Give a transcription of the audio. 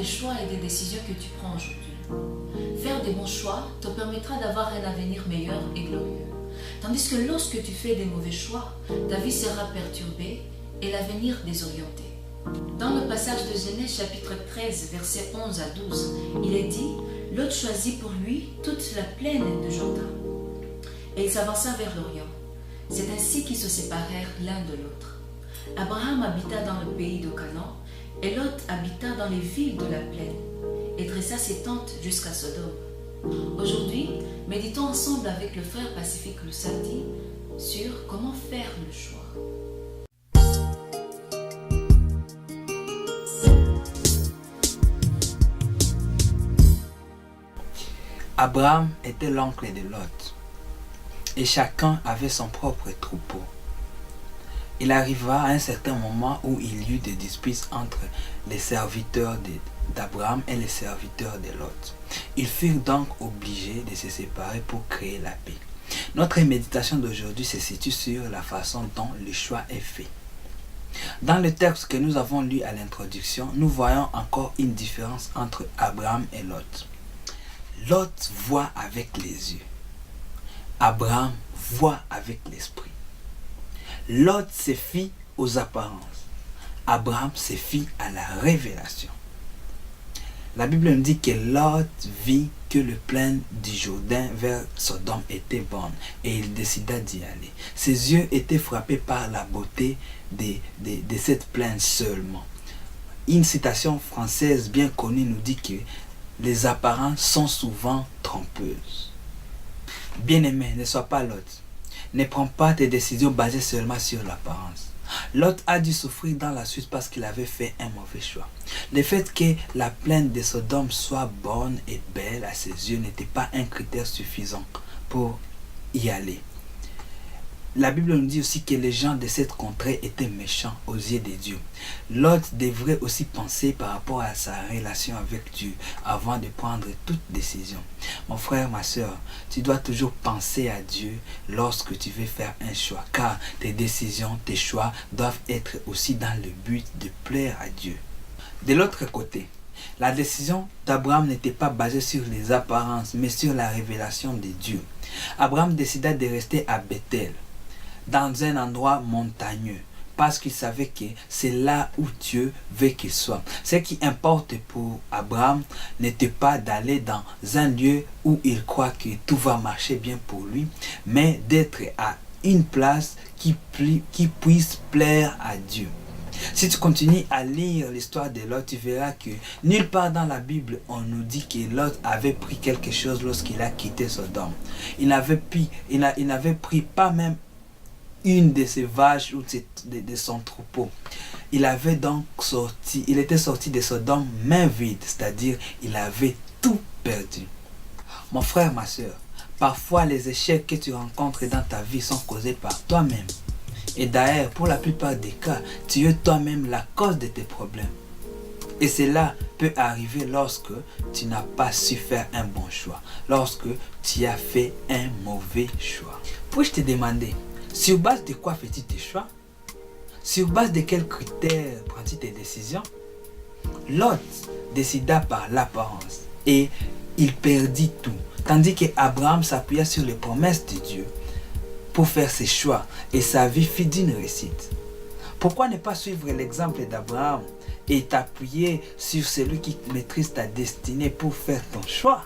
des choix et des décisions que tu prends aujourd'hui. Faire des bons choix te permettra d'avoir un avenir meilleur et glorieux. Tandis que lorsque tu fais des mauvais choix, ta vie sera perturbée et l'avenir désorienté. Dans le passage de Genèse chapitre 13, versets 11 à 12, il est dit « Lot choisit pour lui toute la plaine de Jourdain. Et il s'avança vers l'Orient. C'est ainsi qu'ils se séparèrent l'un de l'autre. Abraham habita dans le pays de Canaan, et Lot habita dans les villes de la plaine, et dressa ses tentes jusqu'à Sodome. » Aujourd'hui, méditons ensemble avec le frère Pacifique Lusati sur comment faire le choix. Abraham était l'oncle de Lot, et chacun avait son propre troupeau. Il arriva à un certain moment où il y eut des disputes entre les serviteurs d'Abraham et les serviteurs de Lot. Ils furent donc obligés de se séparer pour créer la paix. Notre méditation d'aujourd'hui se situe sur la façon dont le choix est fait. Dans le texte que nous avons lu à l'introduction, nous voyons encore une différence entre Abraham et Lot. Lot voit avec les yeux. Abraham voit avec l'esprit. Lot se fie aux apparences. Abraham se fie à la révélation. La Bible nous dit que Lot vit que le plaine du Jourdain vers Sodome était bonne et il décida d'y aller. Ses yeux étaient frappés par la beauté de cette plaine seulement. Une citation française bien connue nous dit que les apparences sont souvent trompeuses. Bien-aimé, ne sois pas Lot. Ne prends pas tes décisions basées seulement sur l'apparence. Lot a dû souffrir dans la suite parce qu'il avait fait un mauvais choix. Le fait que la plaine de Sodome soit bonne et belle à ses yeux n'était pas un critère suffisant pour y aller. La Bible nous dit aussi que les gens de cette contrée étaient méchants aux yeux de Dieu. Lot devrait aussi penser par rapport à sa relation avec Dieu avant de prendre toute décision. Mon frère, ma soeur, tu dois toujours penser à Dieu lorsque tu veux faire un choix, car tes décisions, tes choix doivent être aussi dans le but de plaire à Dieu. De l'autre côté, la décision d'Abraham n'était pas basée sur les apparences, mais sur la révélation de Dieu. Abraham décida de rester à Bethel, dans un endroit montagneux, parce qu'il savait que c'est là où Dieu veut qu'il soit. Ce qui importe pour Abraham n'était pas d'aller dans un lieu où il croit que tout va marcher bien pour lui, mais d'être à une place qui puisse plaire à Dieu. Si tu continues à lire l'histoire de Lot, tu verras que nulle part dans la Bible on nous dit que Lot avait pris quelque chose lorsqu'il a quitté Sodome. Il n'avait pris pas même une de ses vaches ou de son troupeau. Il était sorti de Sodome main vide, c'est-à-dire il avait tout perdu. Mon frère, ma soeur, parfois les échecs que tu rencontres dans ta vie sont causés par toi-même. Et d'ailleurs, pour la plupart des cas, tu es toi-même la cause de tes problèmes. Et cela peut arriver lorsque tu n'as pas su faire un bon choix, lorsque tu as fait un mauvais choix. Puis-je te demander, sur base de quoi fais-tu tes choix? Sur base de quels critères prends-tu tes décisions? Lot décida par l'apparence et il perdit tout, tandis qu'Abraham s'appuya sur les promesses de Dieu pour faire ses choix et sa vie fut d'une réussite. Pourquoi ne pas suivre l'exemple d'Abraham et t'appuyer sur celui qui maîtrise ta destinée pour faire ton choix?